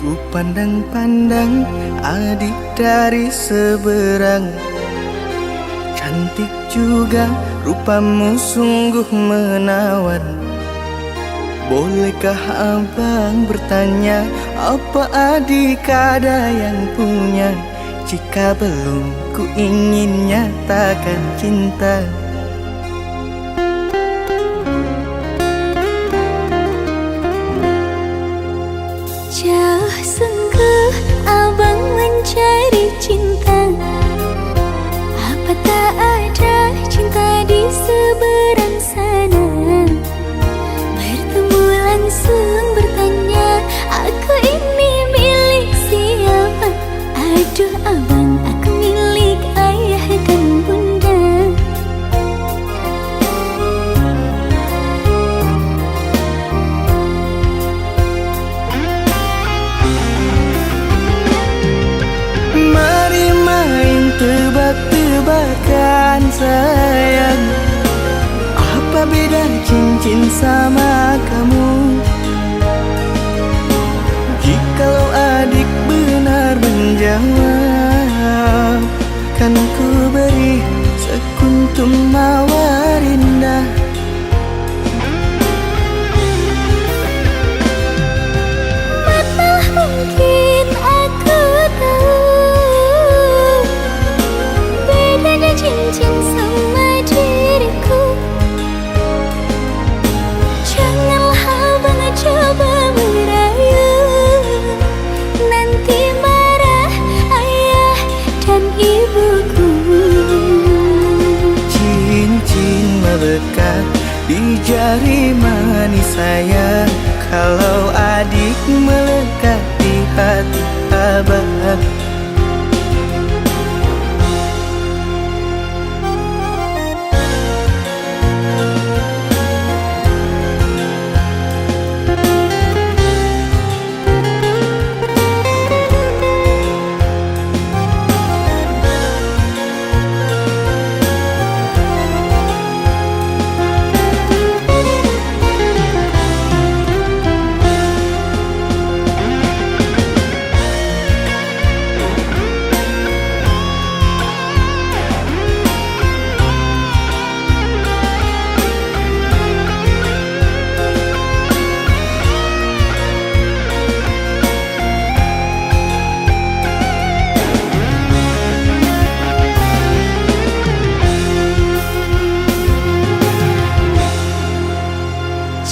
Ku pandang-pandang adik dari seberang. Cantik juga rupamu sungguh menawan. Bolehkah abang bertanya, apa adik ada yang punya? Jika belum, ku ingin nyatakan cinta. Jauh sungguh abang mencari cinta. Apa tak ada cinta di seberang sana? Bertemu langsung bertanya, aku ini milik siapa? Aduh abang, aku milik ayah dan bunda. Mari main tebak-tebakan sayang, apa beda cincin sama kamu? Jikalau adik benar menjawab, kan ku beri sekuntum mawar indah. Mana mungkin aku tahu bedanya cincin sama diriku. Janganlah abang coba merayu, nanti marah ayah dan ibuku. Cincin melekat di jari manis sayang, kalau adik melekat di hati abang.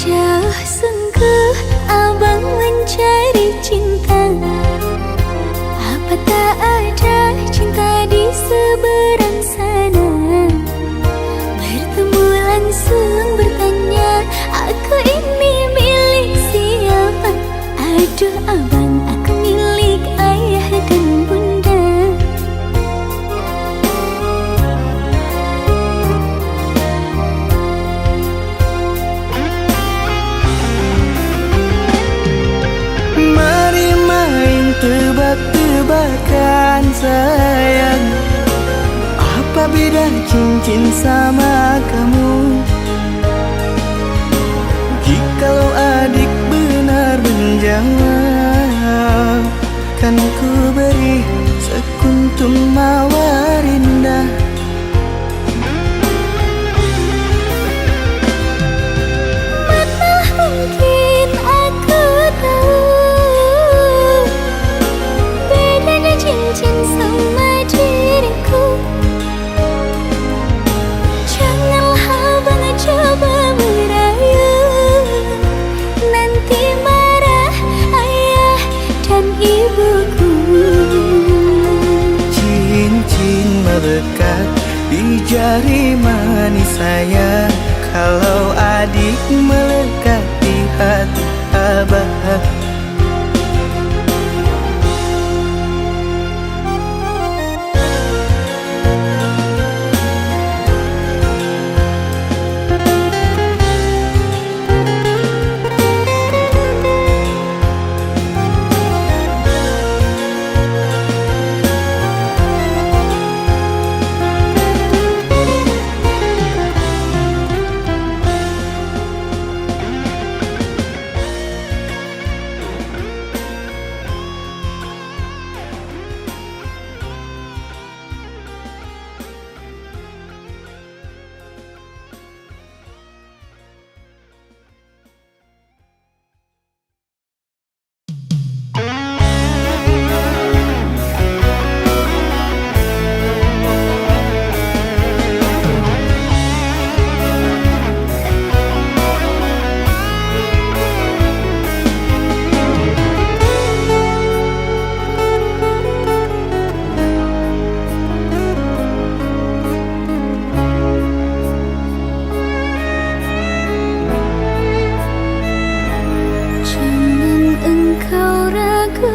Jauh sungguh abang mencari cinta. Apa tak ada cinta di seberang sana? Bertemu langsung bertanya, aku ini milik siapa? Aduh abang, aku milik ayah dan bunda. Mari main tebak-tebakan sayang, apa beda cincin sama kamu? Jikalau adik benar menjawab, kan ku beri sekuntum mawar indah. Mana mungkin aku tahu bedanya cincin sama diriku. Janganlah abang coba merayu, nanti marah ayah dan ibuku. Cincin melekat di jari manis sayang, kalau adik melekat di hati abang.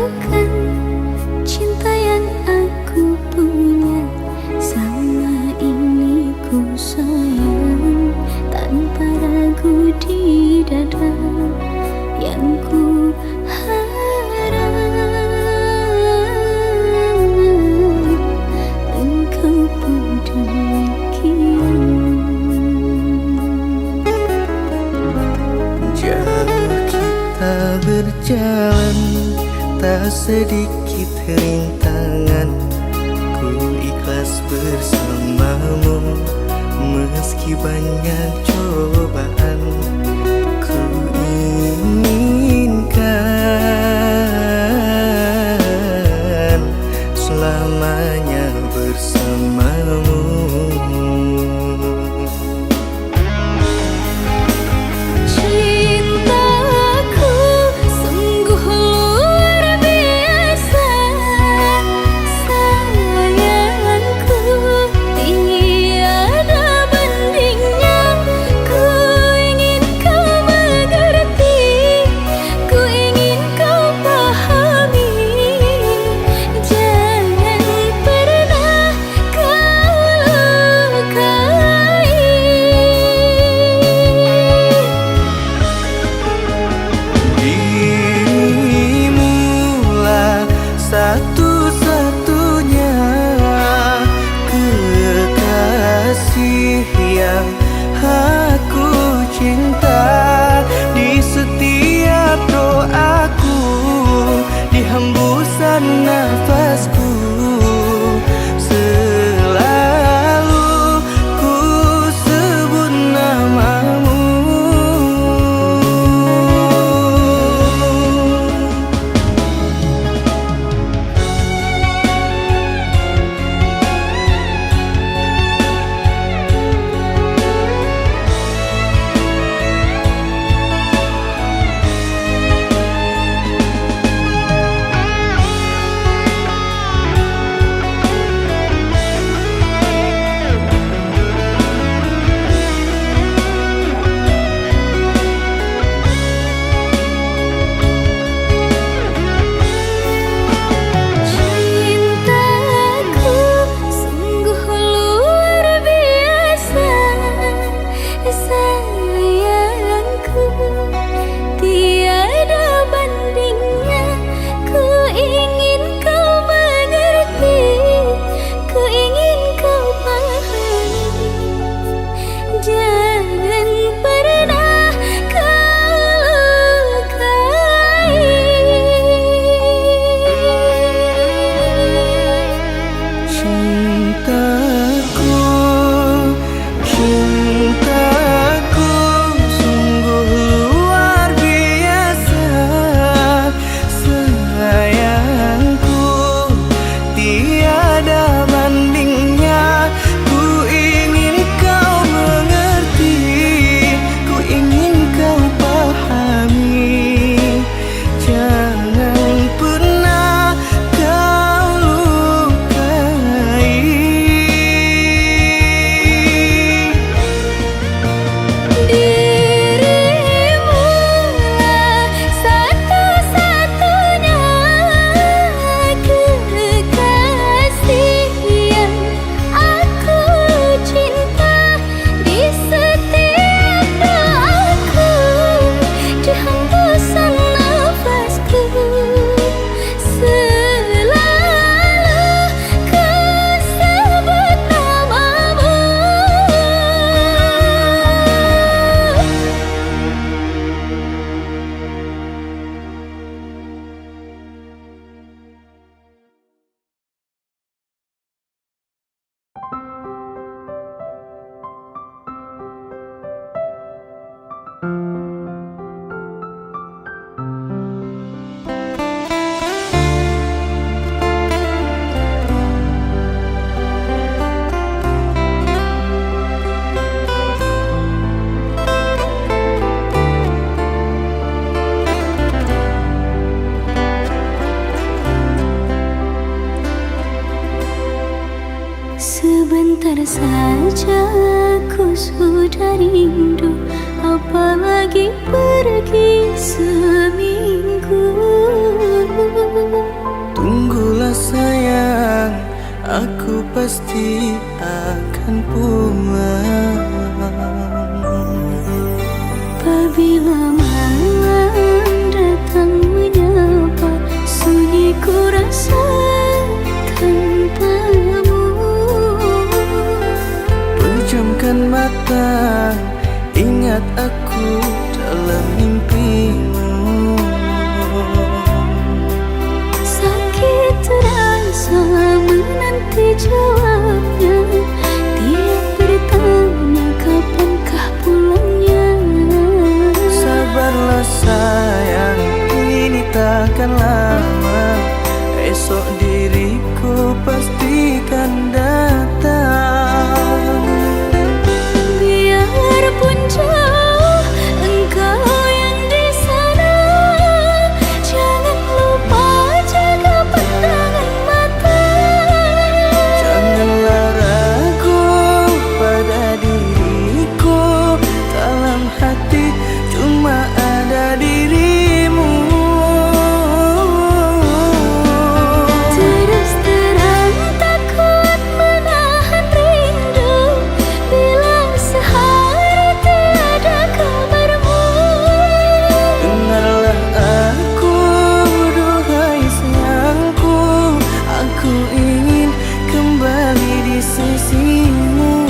meragukan cinta yang aku punya. Sama ini ku sayang tanpa ragu di dada. Yang ku harap engkau pun demikian. Jauh kita berjalan, tak sedikit rintangan. Ku ikhlas bersamamu meski banyak cobaan. Ku inginkan selamanya bersamamu. Cintaku sungguh luar biasa, sayangku tiada bandingnya. Ku ingin kau mengerti, ku ingin kau pahami. Jangan pernah kau lukai. Dirimulah satu-satunya kekasih yang aku cinta. Di setiap doaku, di hembusan nafasku, selalu ku sebut namamu. Cintaku sungguh luar biasa, sayangku tiada bandingnya. Ku ingin kau mengerti, ku ingin kau pahami. Jangan pernah kau lukai. Cintaku, cintaku sungguh luar biasa, sayangku tiada bandingnya. Ku ingin kau mengerti, ku ingin kau pahami. Jangan pernah kau lukai. Dirimulah satu-satunya kekasih yang aku cinta. Di setiap doaku, di hembusan nafasku, selalu ku sebut namamu. Sebentar saja ku sudah rindu, apalagi pergi seminggu. pasti akan pulang. Apabila malam datang menyapa, sunyi ku rasa tanpamu. Pejamkan mata, ingat aku dalam mimpimu. Sakit terasa menanti jawabnya, tiap bertanya kapankah pulangnya. Sabarlah sayang, ini takkan lama. Esok diriku pastikan datang. Biarpun jauh engkau yang di sana, jangan lupa jaga pandangan mata. Janganlah ragu pada diriku, dalam hati cuma ada dirimu. Terus terang tak kuat menahan rindu, bila sehari tiada kabarmu. Dengarlah aku, duhai sayangku, aku ingin kembali di sisimu.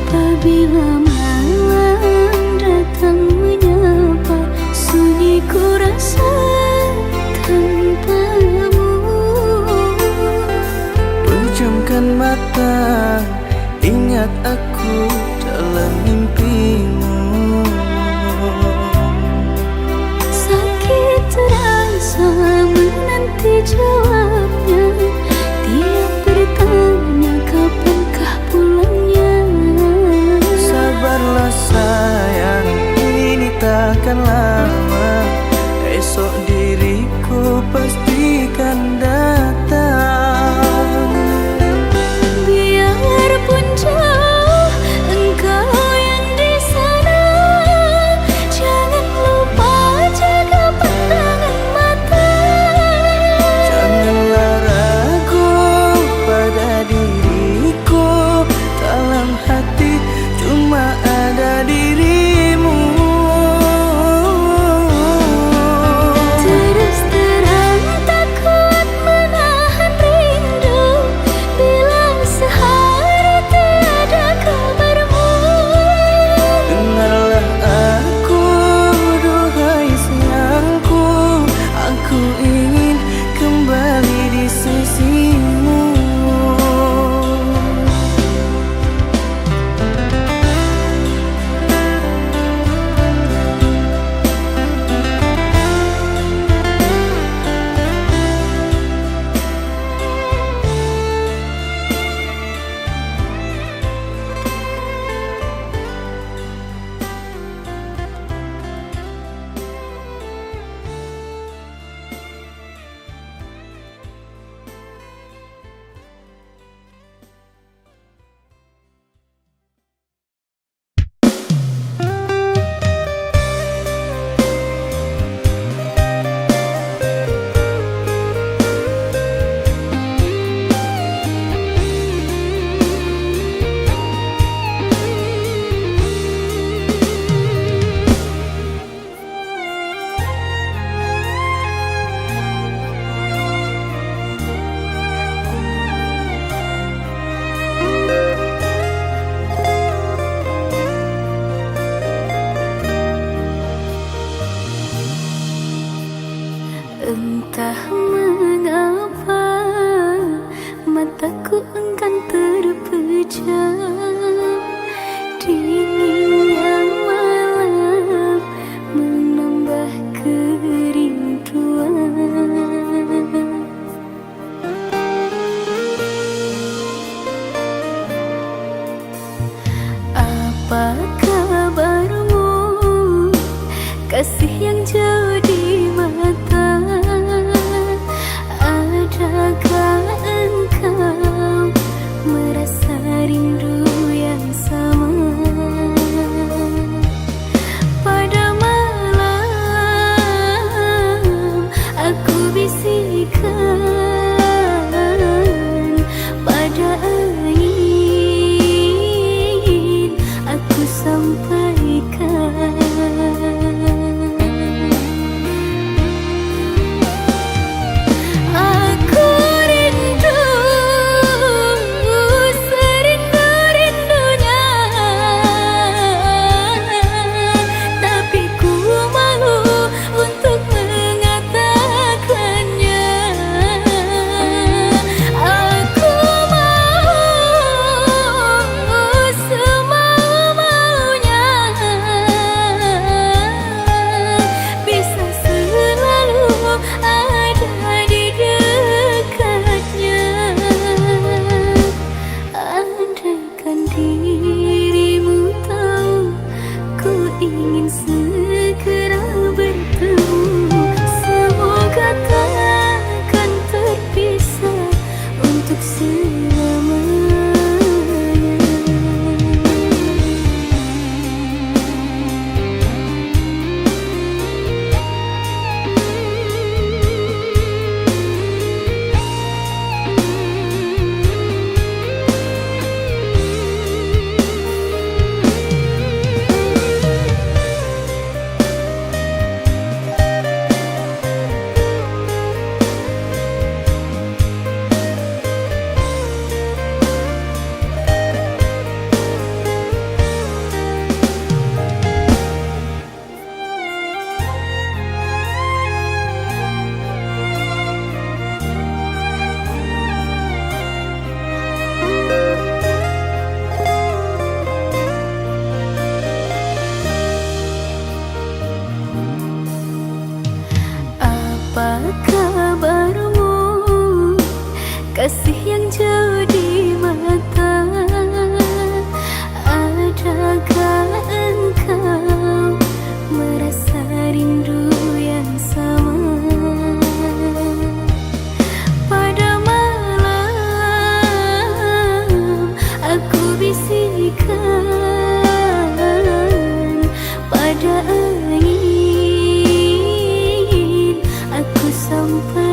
Apabila malam datang menyapa, sunyi ku rasa tanpamu. Pejamkan mata, ingat aku dalam mimpimu. Sakit terasa menanti jawabnya, tiap bertanya kapankah pulangnya. Sabarlah sayang, ini takkan lama. Esok diriku pastikan datang. Biarpun jauh engkau yang di sana, jangan lupa jaga pandangan mata. Janganlah ragu pada diriku, dalam hati cuma ada dirimu. Terus terang tak kuat menahan rindu, bila sehari tiada kabarmu. Dengarlah aku, duhai sayangku, aku ingin kembali di sisimu. Entah mengapa mataku enggan terpejam, dinginnya malam menambah kerinduan. Apa kabarmu, kasih yang jauh di mata? Adakah engkau merasa rindu yang sama? Pada malam aku bisikkan, pada angin aku sampaikan. Aku rindu serindu-rindunya, tapi ku malu untuk mengatakannya. Aku mau semau-maunya, bisa selalu ada di dekatnya. Andaikan dirimu tahu, ku ingin segera bertemu. Semoga takkan terpisah untuk selamanya. Apa kabarmu, kasih yang jauh di mata? Adakah engkau merasa rindu yang sama? Pada malam aku bisikkan, pada angin aku sampaikan.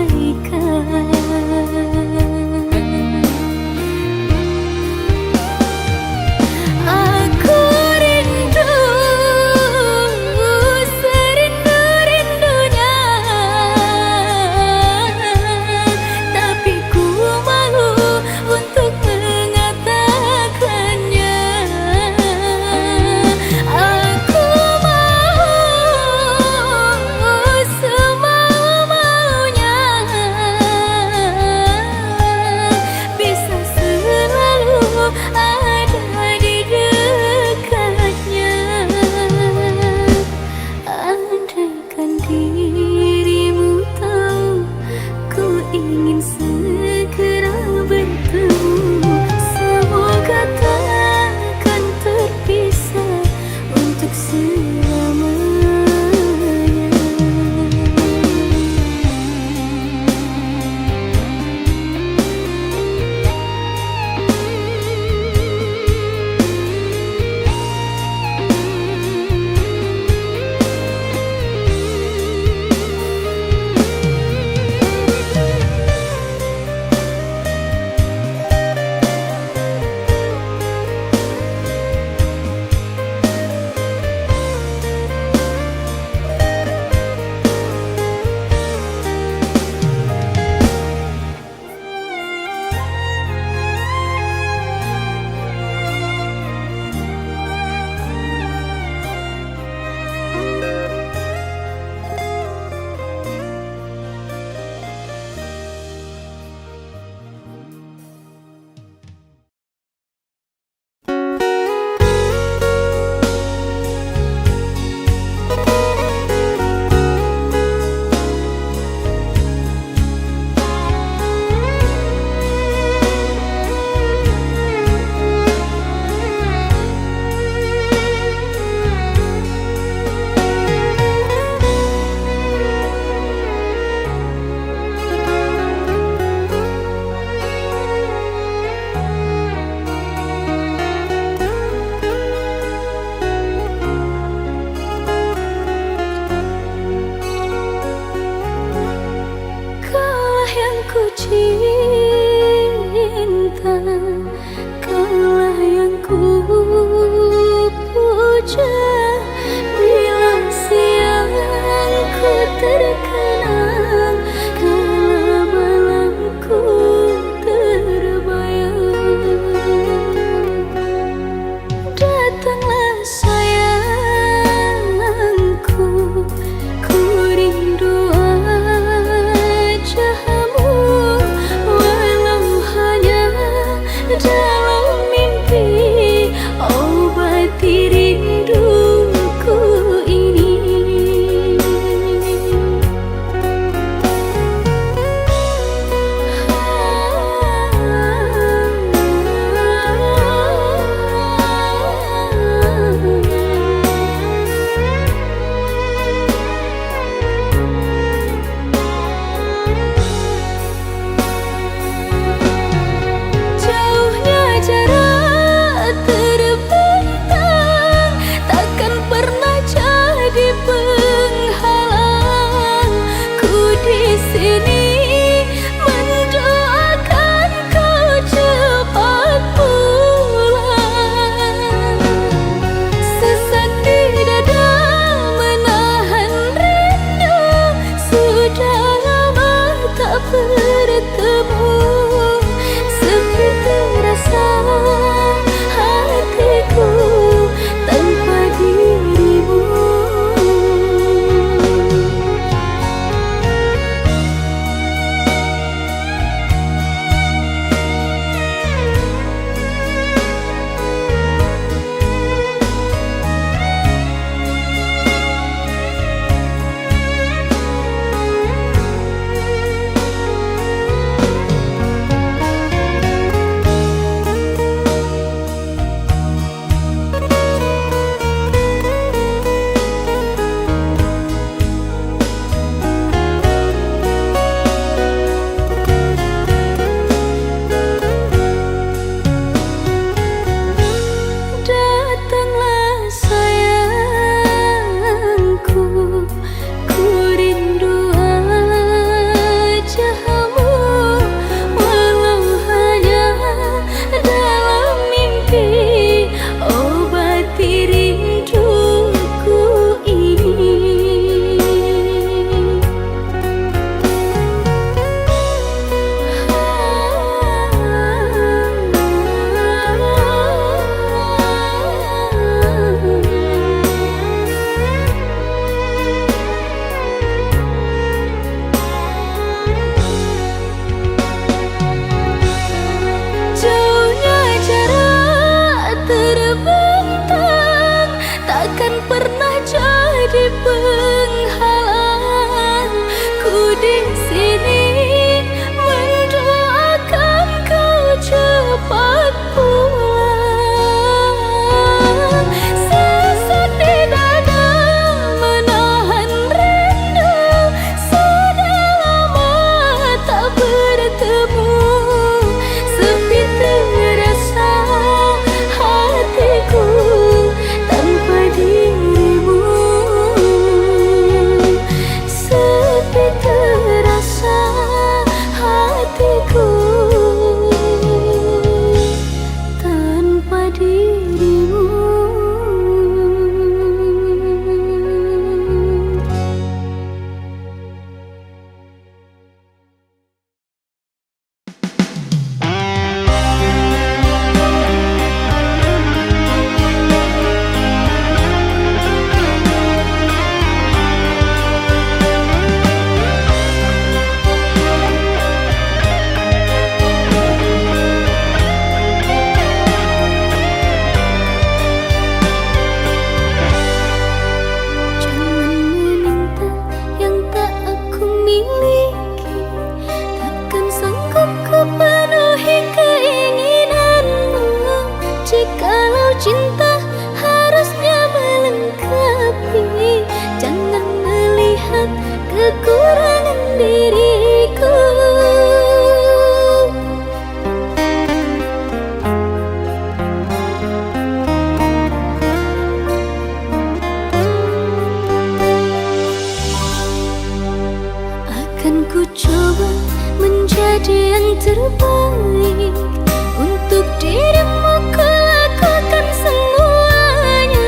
saja bila siangku terkenang, kala malamku terbayang. Datanglah sayangku, ku rindu wajahmu, walau hanya dalam mimpi. Obati rinduku ini. Jauhnya jarak terbentang, takkan pernah jadi penghalang. Ku di sini mendoakan kau cepat pulang. Sesak di dada menahan rindu, sudah lama tak bertemu. Sepi terasa hatiku tanpa dirimu. Datanglah sayangku, ku rindu wajahmu, walau hanya dalam mimpi. Obati rinduku ini. Jauhnya jarak terbentang, takkan pernah jadi penghalang. Ku di sini mendoakan kau cepat pulang. Sesak di dada menahan rindu, sudah lama tak bertemu. Sepi terasa hatiku tanpa dirimu. Sepi terasa hatiku tanpa dirimu. Cinta harusnya melengkapi, jangan melihat kekurangan diriku. Akan ku coba menjadi yang terbaik untuk dirimu. Ku lakukan semuanya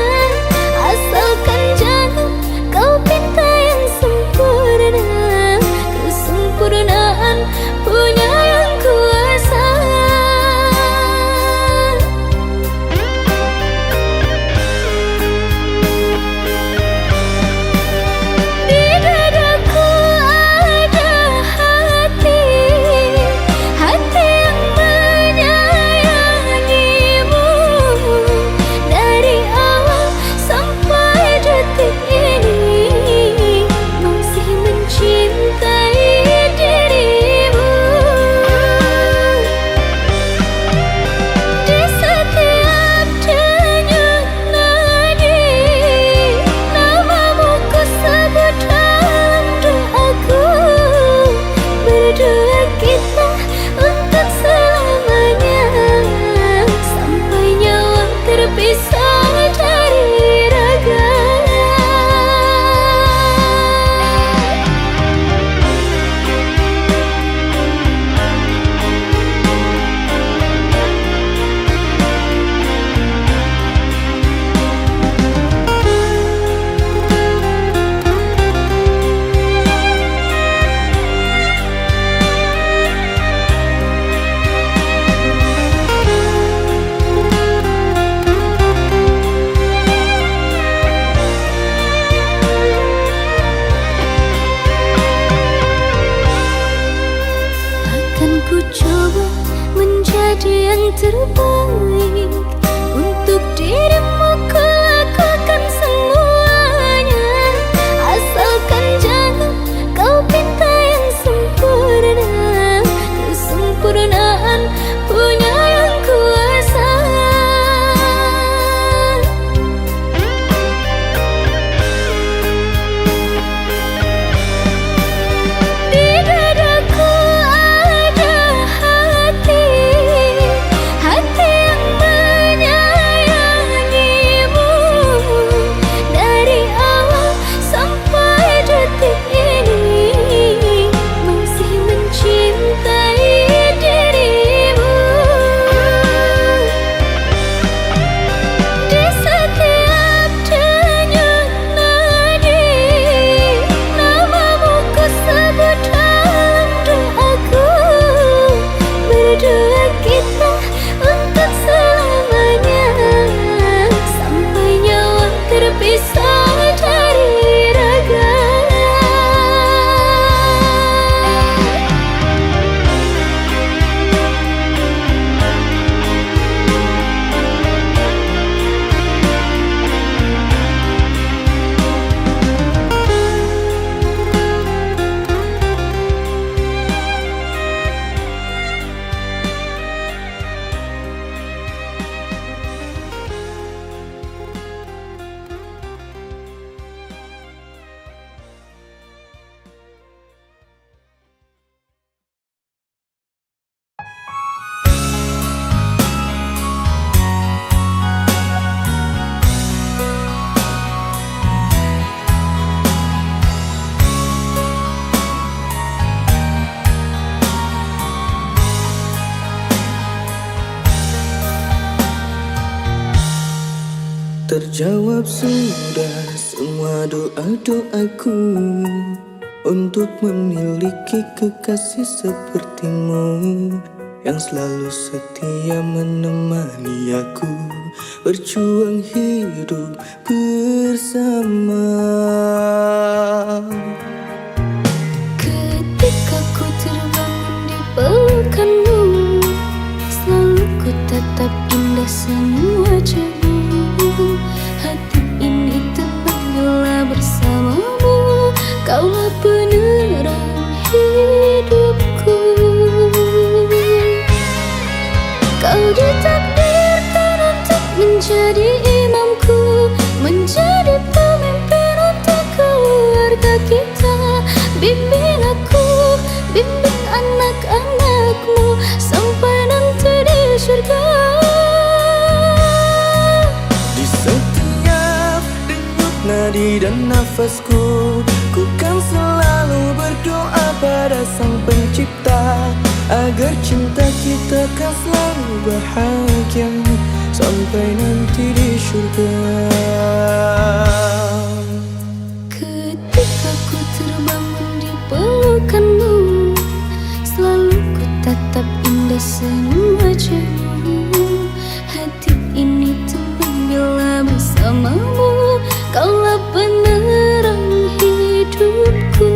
terjawab sudah semua doa-doaku untuk memiliki kekasih sepertimu yang selalu setia menemani aku berjuang hidup bersama. Ketika ku terbangun di pelukanmu, selalu ku tatap indah semua wajahmu. Hati ini tenang bila bersamamu, kaulah penerang hidupku. Kau ditakdirkan untuk menjadi imamku, menjadi pemimpin untuk keluarga kita. Bimbing aku, bimbing anak-anakmu sampai nanti di surga. Di setiap denyut nadi dan nafasku, ku kan selalu berdoa pada Sang Pencipta agar cinta kita kan selalu bahagia sampai nanti di surga. Ketika ku terbangun di pelukanmu, selalu ku tatap indah semua wajahmu. Hati ini tenang bila bersamamu, kaulah penerang hidupku.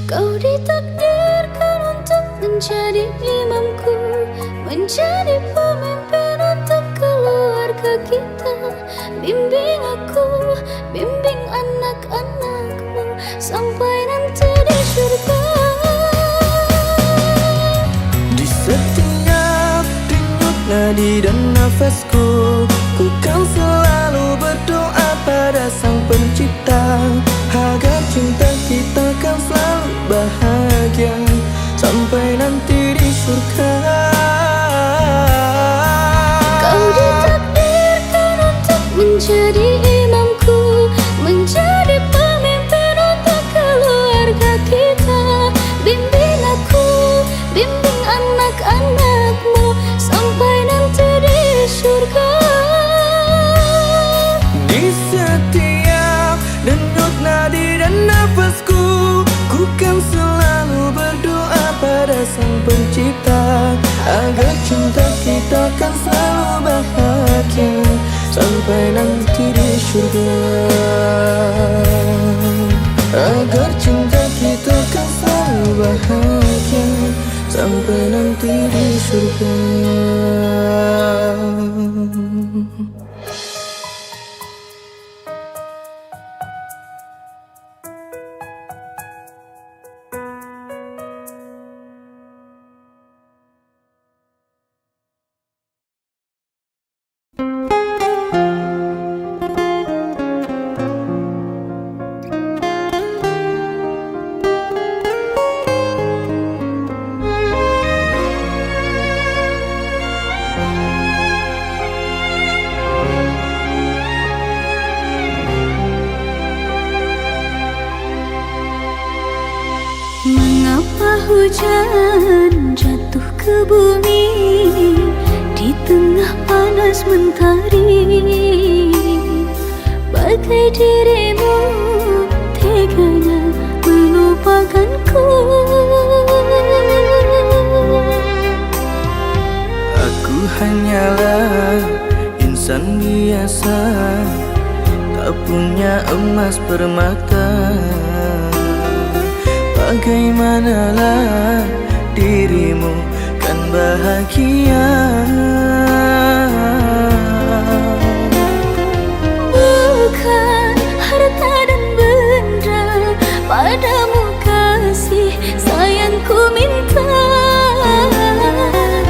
Kau ditakdirkan untuk menjadi imamku, menjadi pemimpin untuk keluarga kita. Bimbing aku, bimbing anak-anakmu sampai nanti di surga. Di setiap denyut nadi dan nafasku, ku kan selalu berdoa pada Sang Pencipta agar cinta kita kan selalu bahagia sampai nanti di surga. Kau ditakdirkan untuk menjadi imamku, menjadi pemimpin untuk keluarga kita. Bimbing aku, bimbing anak-anakmu sampai nanti di surga. Di setiap denyut nadi dan nafasku, ku kan selalu berdoa pada Sang Pencipta agar cinta kita kan selalu bahagia sampai nanti di surga. Agar cinta kita kan selalu bahagia sampai nanti di surga. Mengapa hujan jatuh ke bumi di tengah panas mentari? Bagai dirimu teganya melupakanku. Aku hanyalah insan biasa, tak punya emas permata. Bagaimanalah dirimu kan bahagia? Bukan harta dan benda, padamu kasih sayangku minta.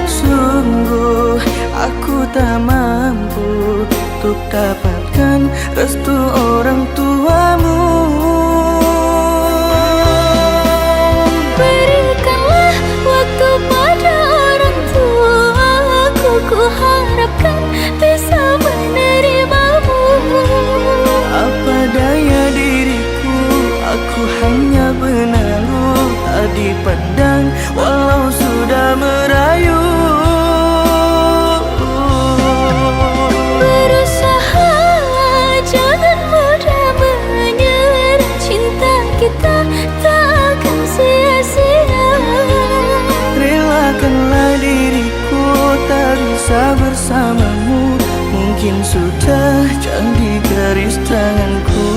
Sungguh aku tak mampu untuk dapatkan restu orang tuamu. Berikanlah waktu pada bersamamu. Mungkin sudah jadi garis tanganku.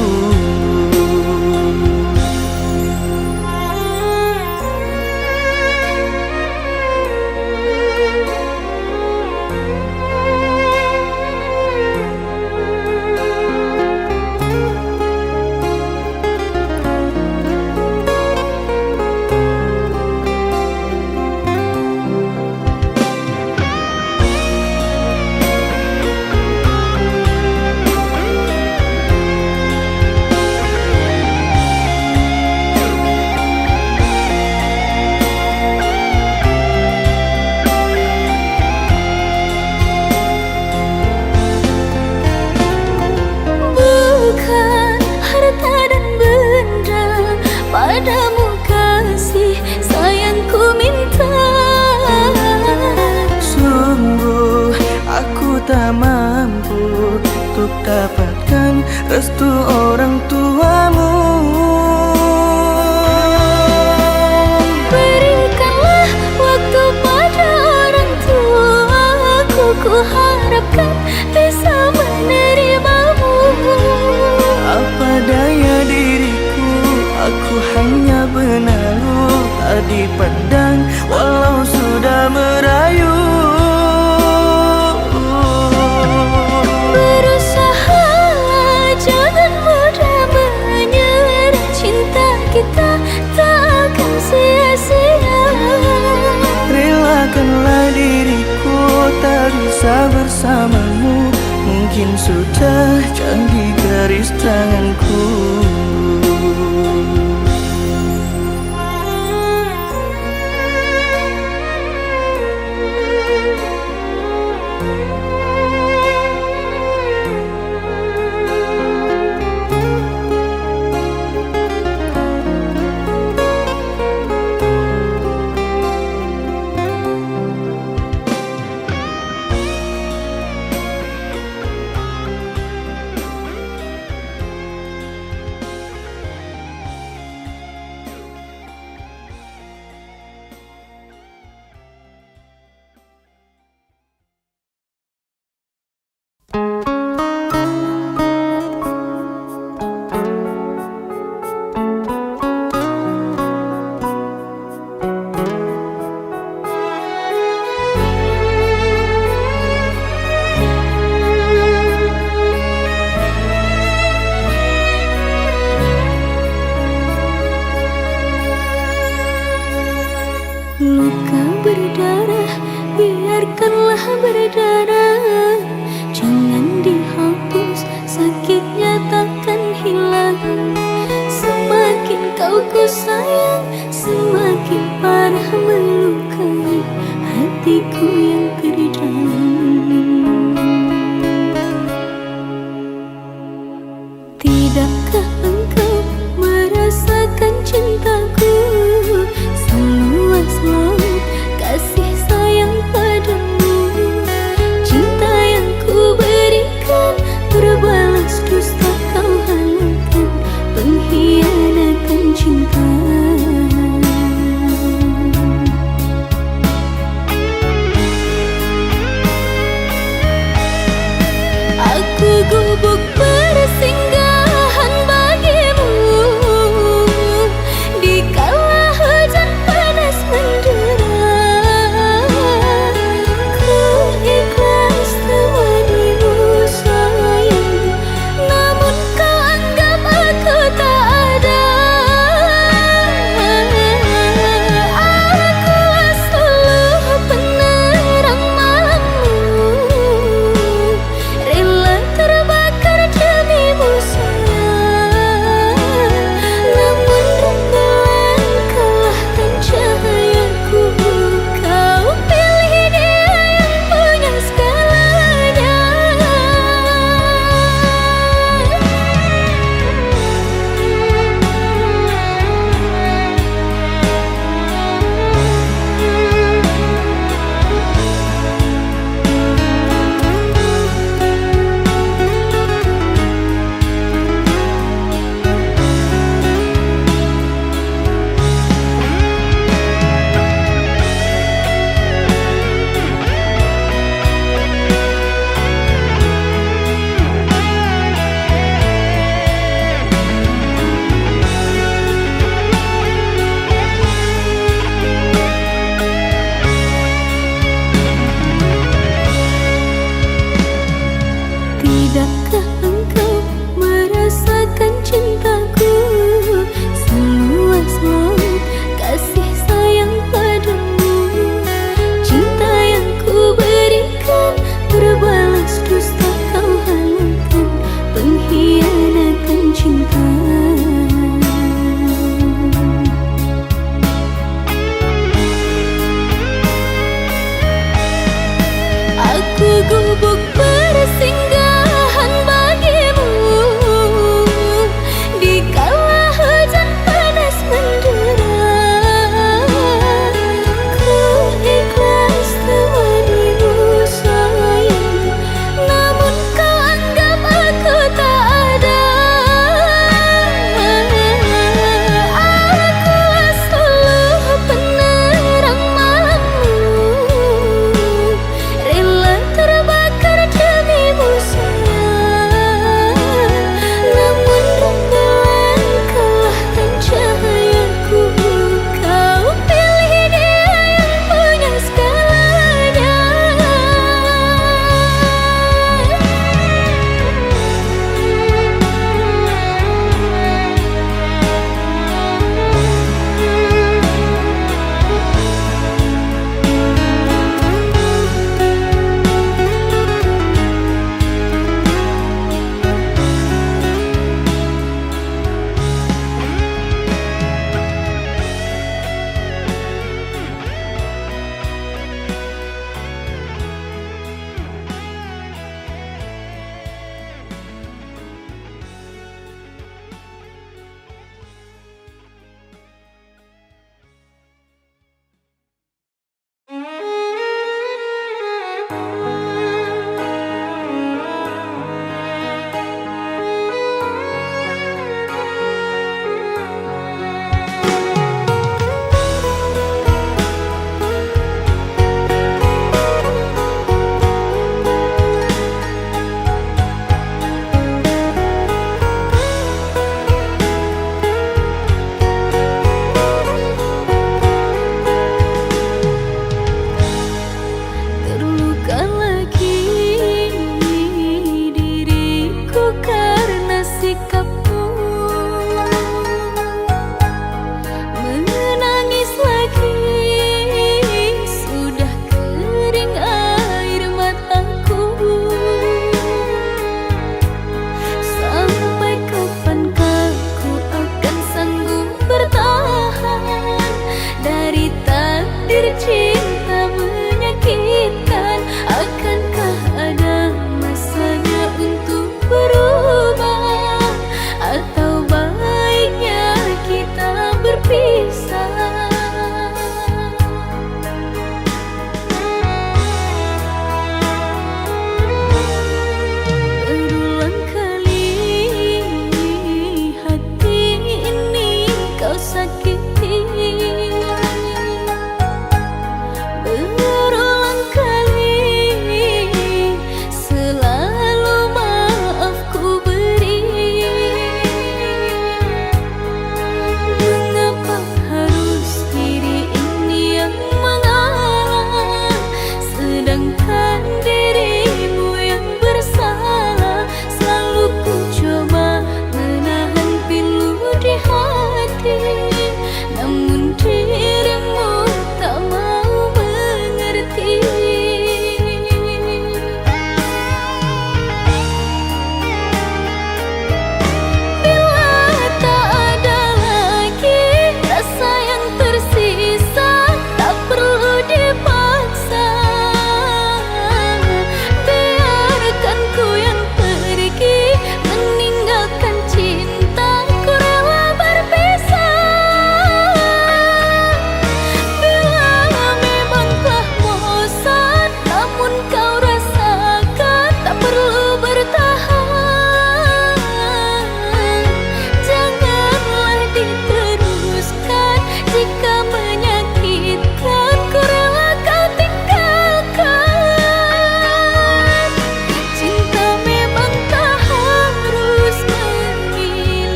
Padamu kasih sayangku minta. Sungguh aku tak mampu untuk dapatkan restu orang tuamu. Berikanlah waktu pada orang tuaku, ku harapkan bisa menerimamu. Apa daya diriku, aku hanya benalu, tak dipandang walau sudah merayu. Berusaha jangan mudah menyerah, cinta kita tak akan sia-sia. Relakanlah diriku tak bisa bersamamu. Mungkin sudah jadi garis tanganku. Luka berdarah, biarkanlah berdarah. Jangan dihapus, sakitnya takkan hilang. Semakin kau ku sayang, semakin parah melukai hatiku yang terdalam. Tidakkah engkau merasakan cintaku seluas laut, kasih sayang padamu. Cinta yang ku berikan berbalas dusta kau halalkan, pengkhianatan cinta. Aku gubuk persinggahan bagimu dikala hujan panas mendera. Ku ikhlas temanimu sayang, namun kau anggap aku tak ada. Aku selalu penerang malammu, rela terbakar Ku gubuk persinggahan bagimu di kala hujan panas mendera. Ku ikhlas temanimu sayang, namun kau anggap aku tak ada. Akulah suluh penerang malammu, rela terbakar demimu sayang.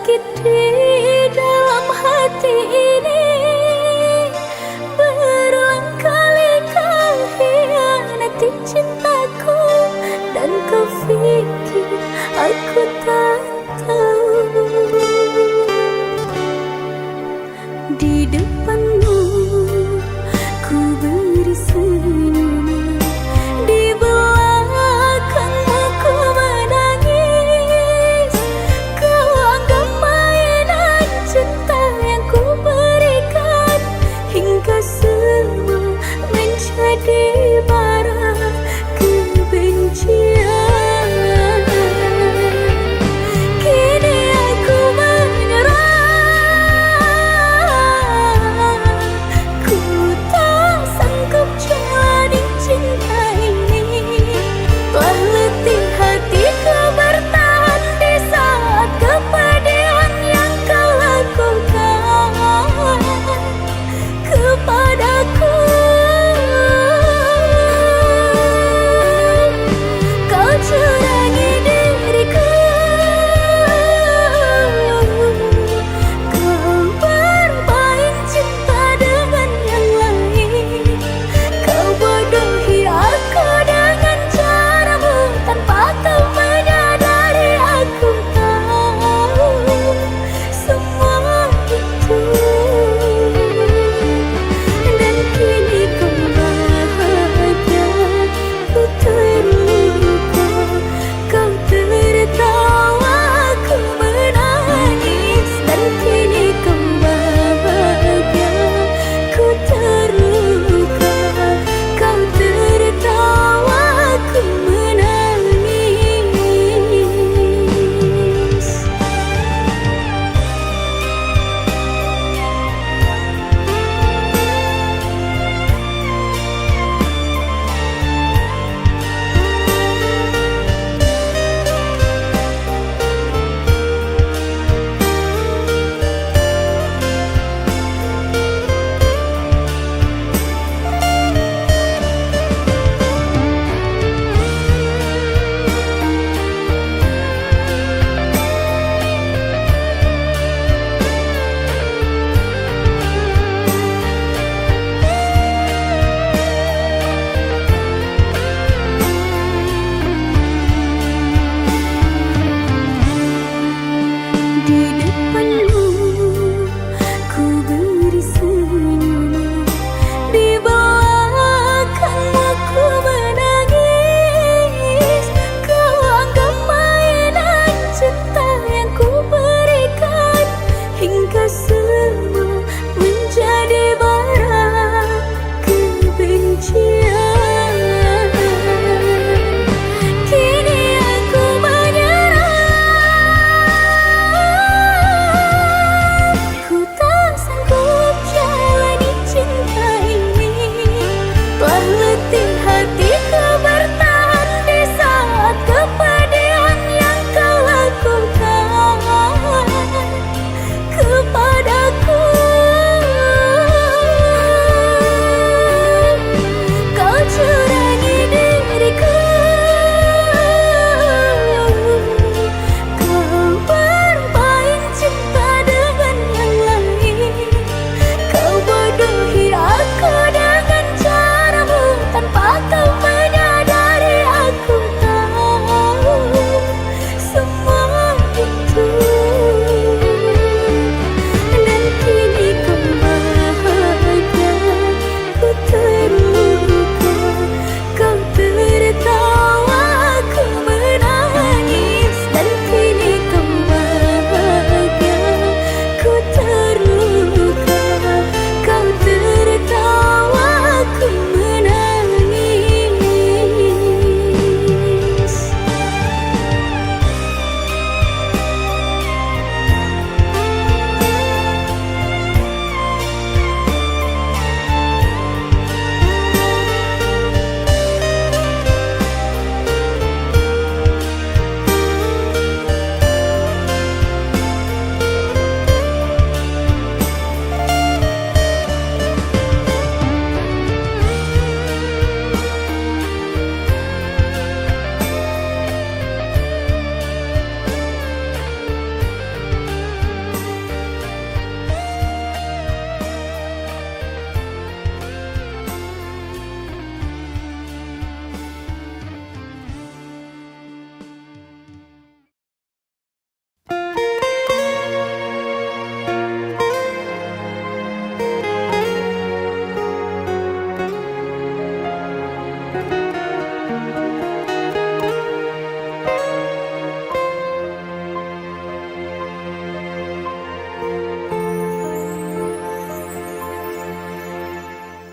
sakit di dalam hati ini. Berulang kali kau hianati cintaku, dan kau pikir aku tak tahu. Di depanmu ku beri senyuman, di belakangmu ku menangis. Kau anggap mainan cinta yang ku berikan, hingga semua menjadi bara kebencian. Kini aku menyerah,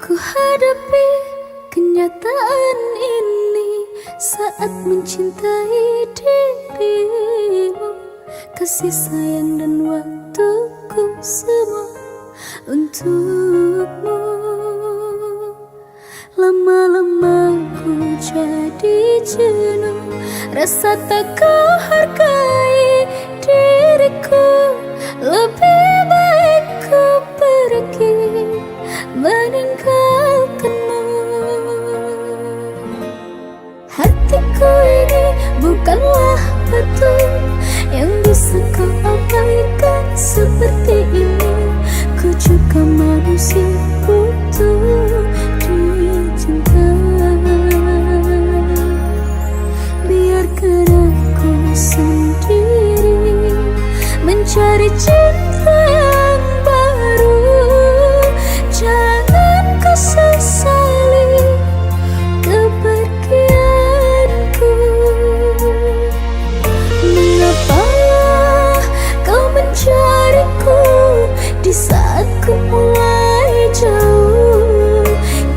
Ku hadapi kenyataan ini saat mencintai dirimu. Kasih sayang dan waktuku semua untukmu. Lama-lama ku jadi jenuh, rasa tak kau hargai diriku. Lebih baik ku pergi meninggalkanmu. Hatiku ini bukanlah batu yang bisa kau abaikan seperti ini. Ku juga manusia butuh dicinta. Biarkan aku sendiri mencari cinta yang baru. Jangan kau sesali kepergianku. Mengapa kau mencariku di saat ku mulai jauh?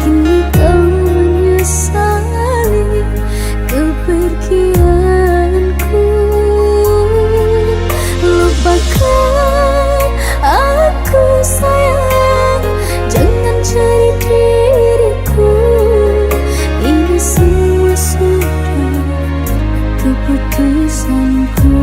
Kini kau menyesali kepergianku. Lupakan aku sayang, jangan cari diriku. Ini semua sudah keputusanku.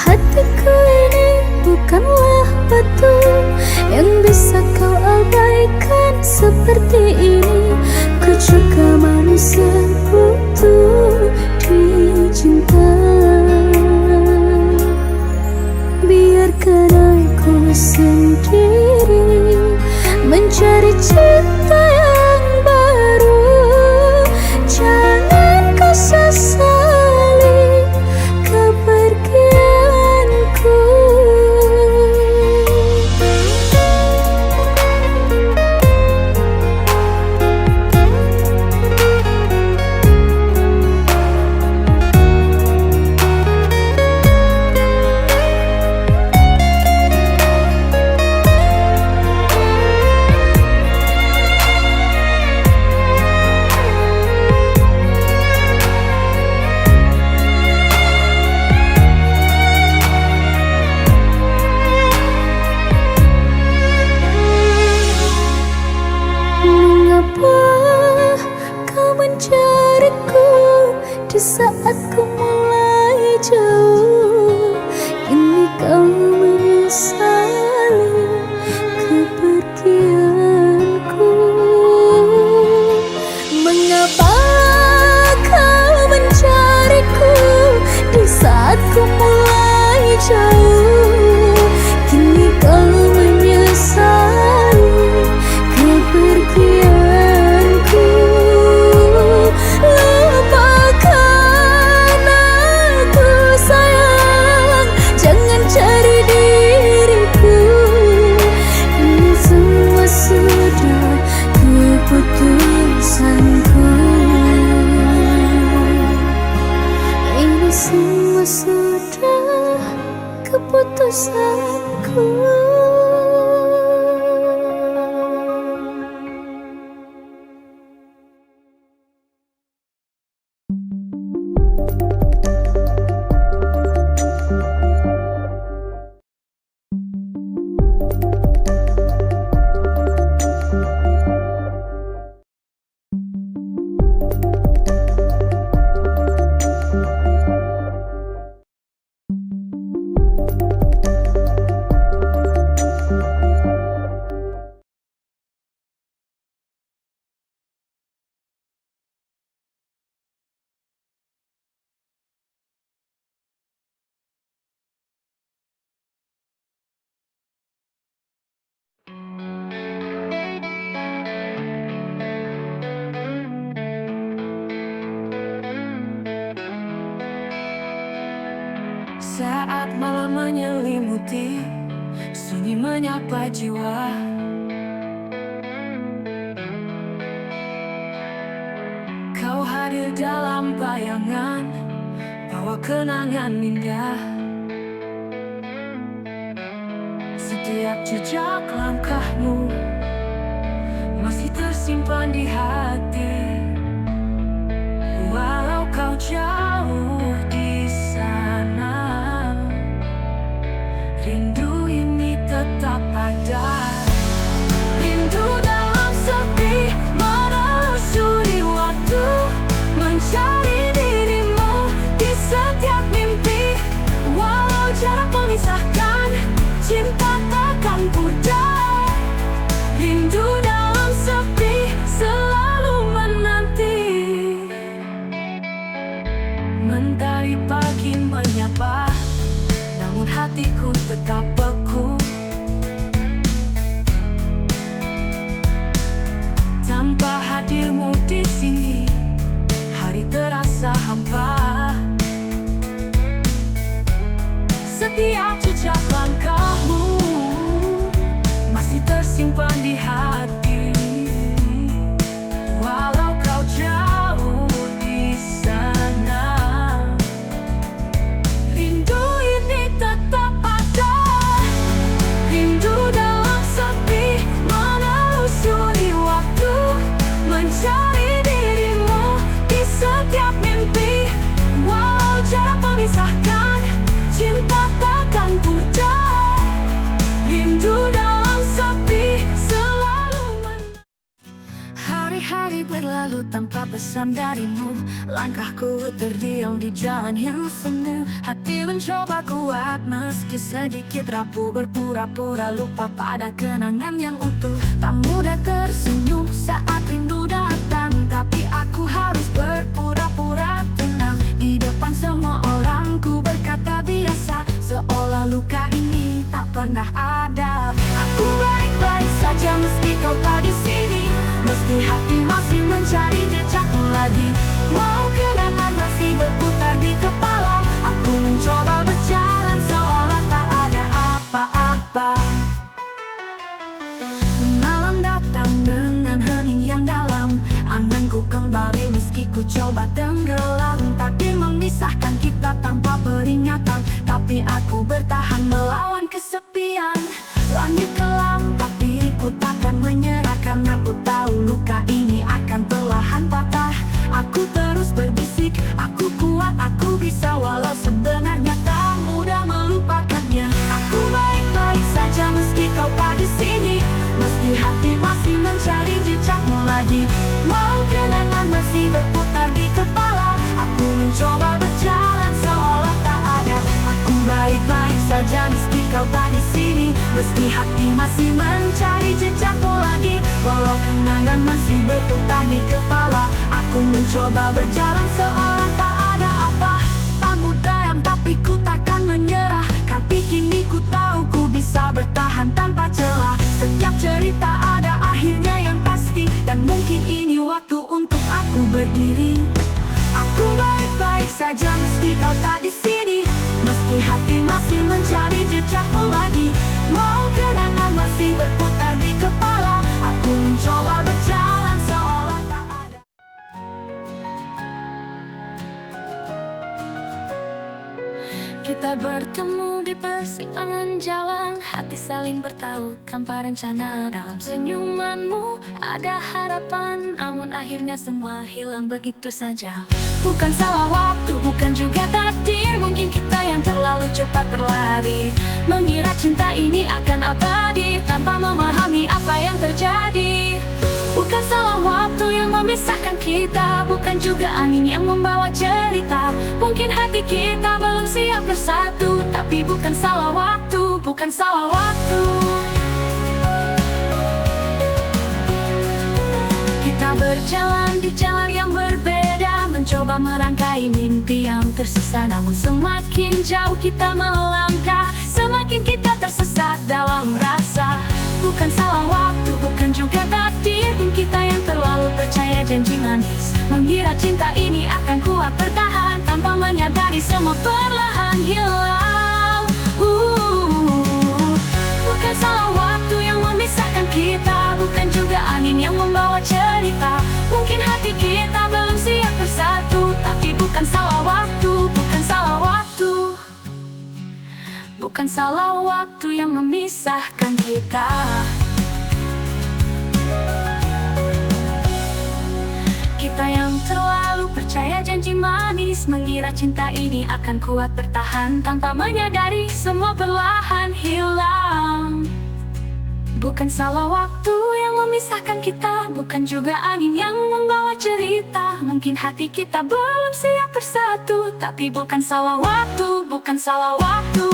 Hatiku ini bukanlah batu yang bisa kau abaikan seperti ini. Ku juga manusia butuh dicinta. Biarkan aku sendiri mencari cinta yang baru. Jangan kau sesali kepergianku. Mengapa kau mencariku di saat ku mulai jauh? Kini kau menyesali kepergianku. Mengapa kau mencariku di saat ku mulai jauh? Kini kau menyesali kepergianku. Lupakan aku sayang, jangan cari diriku. Ini semua sudah keputusanku. Ini semua sudah keputusanku. Saat malam menyelimuti sunyi menyapa jiwa. Kau hadir dalam bayangan, bawa kenangan indah. Setiap jejak langkahmu masih tersimpan di hati. Walau kau jauh di sana, rindu ini tetap ada. Rindu dalam sepi menelusuri waktu, mencari dirimu di setiap mimpi. Walau jarak memisahkan, cinta takkan pudar. Rindu dalam sepi selalu menanti. Mentari pagi menyapa, namun hatiku tetap beku. Tanpa hadirmu di sini, hari terasa hampa. Setiap jejak langkahmu masih tersimpan di hati. Walau kau jauh di sana, rindu ini tetap ada. Rindu dalam sepi menelusuri waktu, mencari dirimu di setiap mimpi. Walau jarak memisahkan, cinta takkan pudar. Rindu dalam sepi selalu Hari-hari berlalu tanpa pesan darimu. Langkahku terdiam di jalan yang semu. Hati mencoba kuat meski sedikit rapuh, berpura-pura lupa pada kenangan yang utuh. Tak mudah tersenyum saat rindu datang, tapi aku harus berpura-pura tenang. Di depan semua orang ku berkata biasa, seolah luka ini tak pernah ada. Aku baik-baik saja meski kau tak di sini, meski hati masih mencari jejakmu lagi. Mau kenangan masih berputar di kepala, aku mencoba berjalan seolah tak ada apa-apa. Malam datang dengan hening yang dalam, anganku kembali meski ku coba tenggelam. Takdir memisahkan kita tanpa peringatan, tapi aku bertahan melawan kesepian. Langit kelam tapi ku takkan menyerah, karena ku tahu luka ini akan perlahan patah. Aku terus berbisik, aku kuat, aku bisa, walau sebenarnya tak mudah melupakannya. Aku baik-baik saja meski kau tak di sini, meski hati masih mencari jejakmu lagi. Mau kenangan masih berputar di kepala, aku mencoba berjalan seolah tak ada. Aku baik-baik saja meski kau tak di sini, meski hati masih mencari jejakmu lagi. Walau kenangan masih berputar di kepala, aku mencoba berjalan seolah tak ada apa. Tak mudah tapi ku takkan menyerah, tapi kini ku tahu ku bisa bertahan tanpa celah. Setiap cerita ada akhirnya yang pasti, dan mungkin ini waktu untuk aku berdiri. Aku baik-baik saja meski kau tak di sini, meski hati masih mencari jejakmu lagi. Mau kenangan masih berputar di kepala, aku mencoba berjalan seolah tak ada. Kita bertemu di persimpangan jalan, hati saling bertahu tanpa rencana. Dalam senyumanmu ada harapan, namun akhirnya semua hilang begitu saja. Bukan salah waktu, bukan juga takdir, mungkin kita yang terlalu cepat berlari, mengira cinta ini akan abadi tanpa memahami apa yang terjadi. Bukan salah waktu yang memisahkan kita, bukan juga angin yang membawa cerita. Mungkin hati kita belum siap bersatu, tapi bukan salah waktu, bukan salah waktu. Kita berjalan di jalan yang berbeda, mencoba merangkai mimpi yang tersisa. Namun semakin jauh kita melangkah, semakin kita tersesat dalam rasa. Bukan salah waktu, bukan juga takdir, kita yang terlalu percaya janji manis, mengira cinta ini akan kuat bertahan, tanpa menyadari semua perlahan hilang. salah waktu yang memisahkan kita, bukan juga angin yang membawa cerita. Mungkin hati kita belum siap bersatu, tapi bukan salah waktu, bukan salah waktu. Bukan salah waktu yang memisahkan kita. Kita yang terlalu percaya janji manis, mengira cinta ini akan kuat bertahan, tanpa menyadari semua perlahan hilang. Bukan salah waktu yang memisahkan kita, bukan juga angin yang membawa cerita. Mungkin hati kita belum siap bersatu, tapi bukan salah waktu, bukan salah waktu.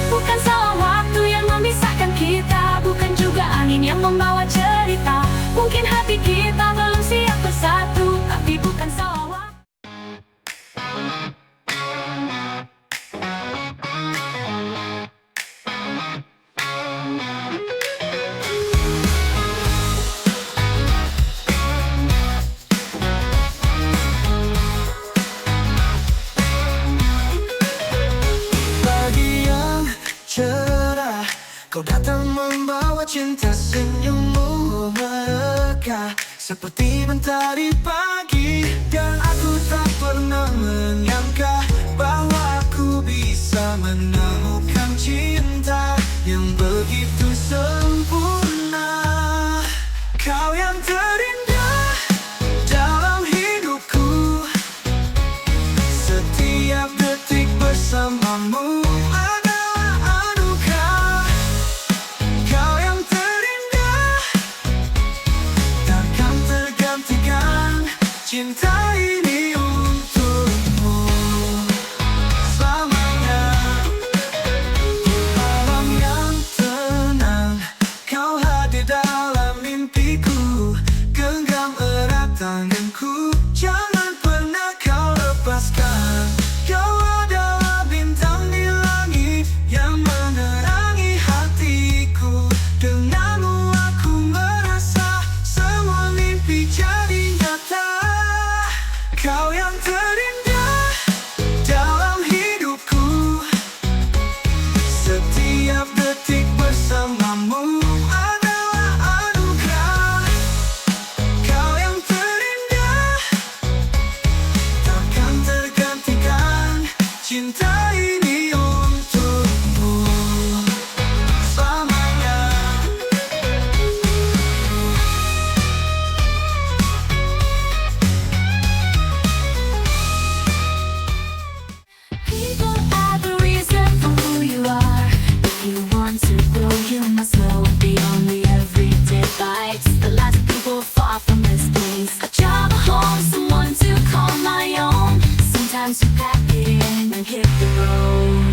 Bukan salah waktu yang memisahkan kita, bukan juga angin yang membawa cerita. Mungkin hati kita belum siap bersatu, tapi bukan salah waktu. Cerah, kau datang membawa cinta, senyummu melekat seperti mentari pagi. Dan aku tak pernah menyangka bahwa aku bisa menemukan cinta yang begitu sempurna. Kau yang terindah dalam hidupku, setiap detik bersamamu cinta ini untukmu selamanya. Malam yang tenang, kau hadir dalam mimpiku, genggam erat tanganku, jangan pernah kau lepaskan. Kau adalah bintang di langit yang menerangi hatiku. Denganmu aku merasa semua mimpi jadi nyata. Kau yang terindah dalam hidupku, setiap detik bersamamu adalah anugerah. Kau yang terindah, takkan tergantikan, cinta ini untukmu selamanya. People are the reason for who you are. If you want to grow, you must know beyond the everyday bites. The last people far from this place, a job, a home, someone to call my own. Sometimes you pack it in and hit the road.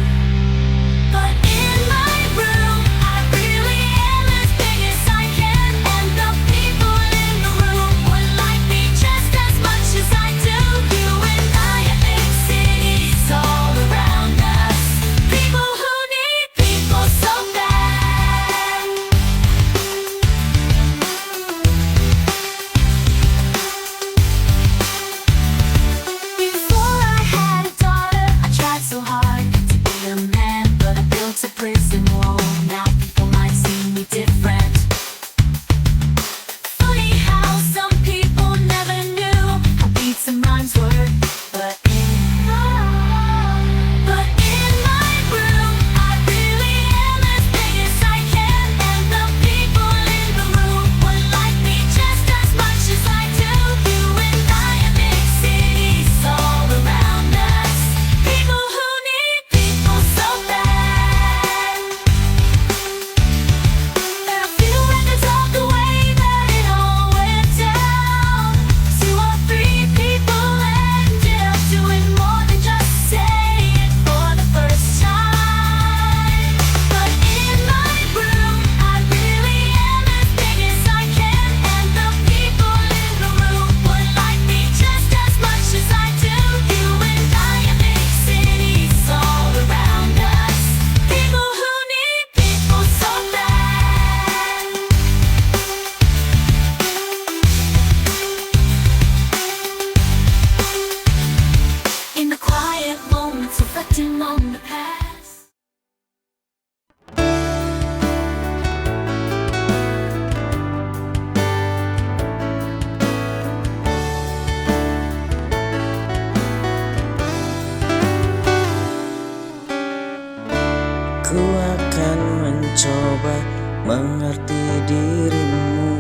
But in my room, I really am as big as I can, and the people in the room would like me just as much as I do. You and I are big cities all around us, people who need people so bad. Before I had a daughter, I tried so hard to be a man, but I built a prison wall. Now people might see me different. Funny how some people never knew how beats and rhymes work. But in my room, I really am as big as I can, and the people in the room would like me just as much as I do. You and I are big cities all around us, people who need people so bad. And I feel like I talk the way that it all went down. 2 or 3 people ended up doing more than just say it for the first time. But in my room, I really am as big as I can, and the people in the room would like me just as much as I do. You and I are big cities all around us, people who need people so bad. In the quiet moments, reflecting on the past. Ku akan mencoba mengerti dirimu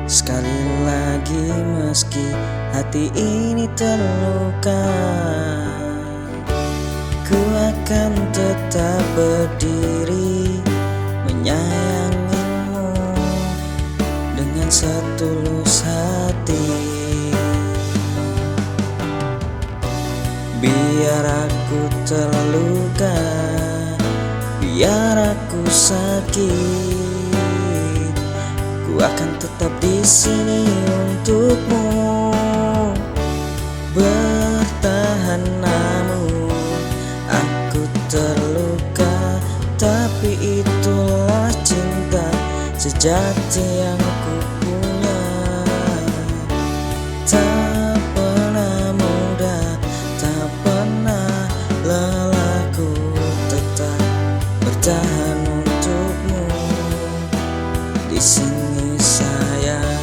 sekali lagi, meski hati ini terluka. Ku akan tetap berdiri menyayangimu dengan setulus hati. Biar aku terluka, biar aku sakit, ku akan tetap di sini untukmu. Bertahan, namun aku terluka, tapi itulah cinta sejati yang ku punya. Tak pernah mudah, tak pernah lelah, ku tetap bertahan untukmu di sini sayang.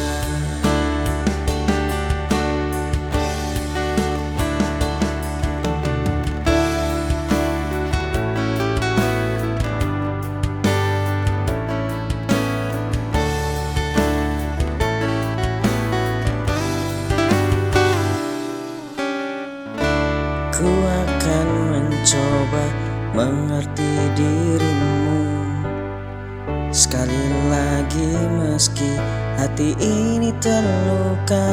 Ku akan mencoba mengerti dirimu sekali lagi, meski hati ini terluka.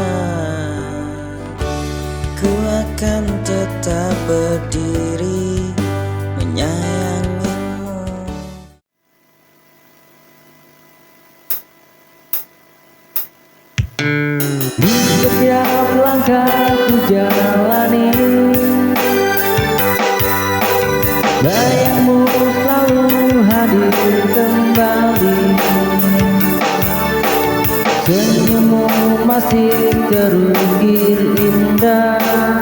Ku akan tetap berdiri menyayangimu. Di setiap langkah ku jalani, bayangmu selalu hadir kembali. Senyummu masih terukir indah,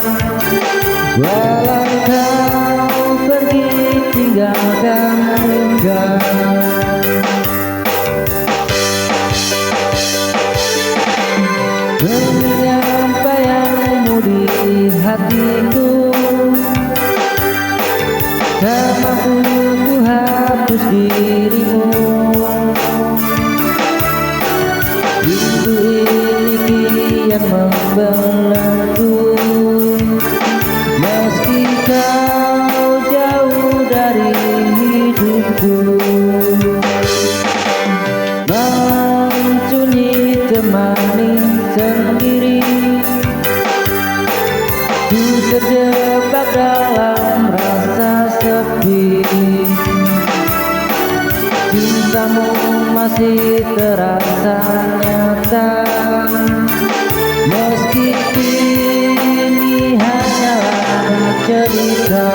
walau kau pergi tinggalkan luka. Demi apa yang di hatiku, tak mampu ku hapus dirimu. Rindu ini kian membelenggu, meski kau jauh dari hidupku. Malam sunyi temani sendiri, ku terjebak dalam rasa sepi. Cintamu masih terasa nyata, meski kini hanyalah cerita.